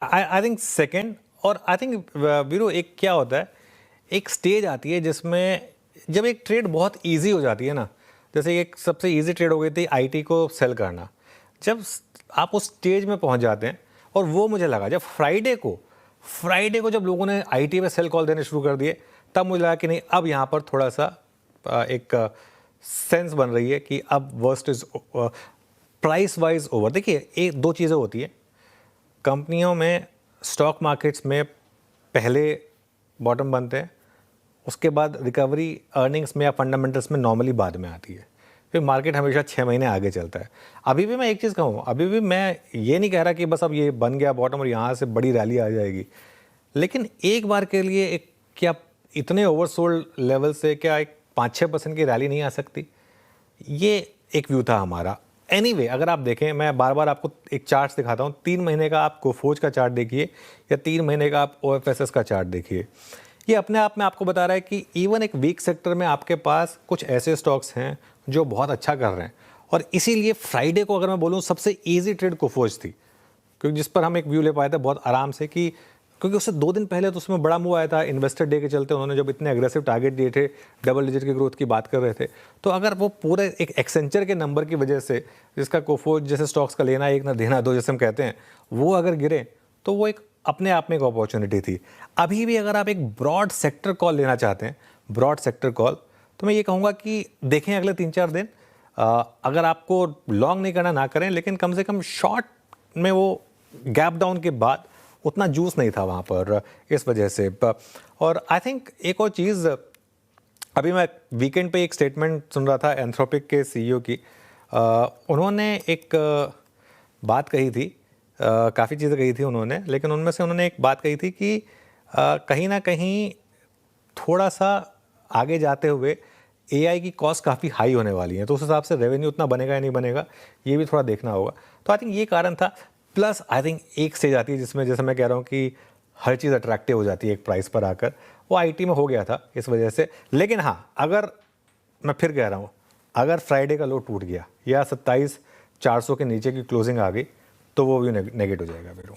I think second, और I think Veeru एक क्या होता है, एक स्टेज आती है जिसमें जब एक ट्रेड बहुत इजी हो जाती है ना, जैसे एक सबसे इजी ट्रेड हो गई थी आईटी को सेल करना। जब आप उस स्टेज में पहुंच जाते हैं, और वो मुझे लगा जब फ्राइडे को जब लोगों ने आईटी पे सेल कॉल देने शुरू कर दिए, तब मुझे लगा कि नहीं, अब यहाँ पर थोड़ा सा एक सेंस बन रही है कि अब worst is price wise over. देखिए, एक दो चीज़ें होती है कंपनियों में, स्टॉक मार्केट्स में पहले बॉटम बनते हैं, उसके बाद रिकवरी अर्निंग्स में या फंडामेंटल्स में नॉर्मली बाद में आती है, फिर मार्केट हमेशा 6 महीने आगे चलता है। अभी भी मैं एक चीज़ कहूँ, अभी भी मैं ये नहीं कह रहा कि बस अब ये बन गया बॉटम और यहाँ से बड़ी रैली आ जाएगी, लेकिन एक बार के लिए एक क्या इतने ओवरसोल्ड लेवल से क्या एक 5-6% की रैली नहीं आ सकती? ये एक व्यू था हमारा। एनीवे, अगर आप देखें, मैं बार बार आपको एक चार्ट दिखाता हूँ, 3 महीने का आप कोफोज का चार्ट देखिए या 3 महीने का आप ओएफएसएस का चार्ट देखिए। ये अपने आप में आपको बता रहा है कि इवन एक वीक सेक्टर में आपके पास कुछ ऐसे स्टॉक्स हैं जो बहुत अच्छा कर रहे हैं। और इसीलिए फ्राइडे को अगर मैं बोलूँ, सबसे ईजी ट्रेड कोफोज थी, क्योंकि जिस पर हम एक व्यू ले पाए थे बहुत आराम से, कि क्योंकि उससे 2 दिन पहले तो उसमें बड़ा मूव आया था इन्वेस्टर डे के चलते, उन्होंने जब इतने एग्रेसिव टारगेट दिए थे, डबल डिजिट की ग्रोथ की बात कर रहे थे। तो अगर वो पूरे एक एक्सेंचर के नंबर की वजह से, जिसका कोफोज जैसे स्टॉक्स का लेना एक ना देना दो जैसे हम कहते हैं, वो अगर गिरे, तो वो एक अपने आप में एक अपॉर्चुनिटी थी। अभी भी अगर आप एक ब्रॉड सेक्टर कॉल लेना चाहते हैं, ब्रॉड सेक्टर कॉल, तो मैं ये कहूँगा कि देखें अगले 3-4 दिन। अगर आपको लॉन्ग नहीं करना, ना करें, लेकिन कम से कम शॉर्ट में वो गैप डाउन के बाद उतना जूस नहीं था वहाँ पर, इस वजह से। और आई थिंक एक और चीज़, अभी मैं वीकेंड पे एक स्टेटमेंट सुन रहा था एंथ्रोपिक के सीईओ की। उन्होंने एक बात कही थी, काफ़ी चीज़ें कही थी उन्होंने, लेकिन उनमें से उन्होंने एक बात कही थी कि कहीं ना कहीं थोड़ा सा आगे जाते हुए एआई की कॉस्ट काफ़ी हाई होने वाली है, तो उस हिसाब से रेवेन्यू उतना बनेगा या नहीं बनेगा, ये भी थोड़ा देखना होगा। तो आई थिंक ये कारण था। प्लस आई थिंक एक स्टेज आती है जिसमें, जैसे मैं कह रहा हूँ कि हर चीज़ अट्रैक्टिव हो जाती है एक प्राइस पर आकर, वो आईटी में हो गया था इस वजह से। लेकिन हाँ, अगर मैं फिर कह रहा हूँ, अगर फ्राइडे का लो टूट गया या 27,400 के नीचे की क्लोजिंग आ गई, तो वो भी नेगेट हो जाएगा मेरे।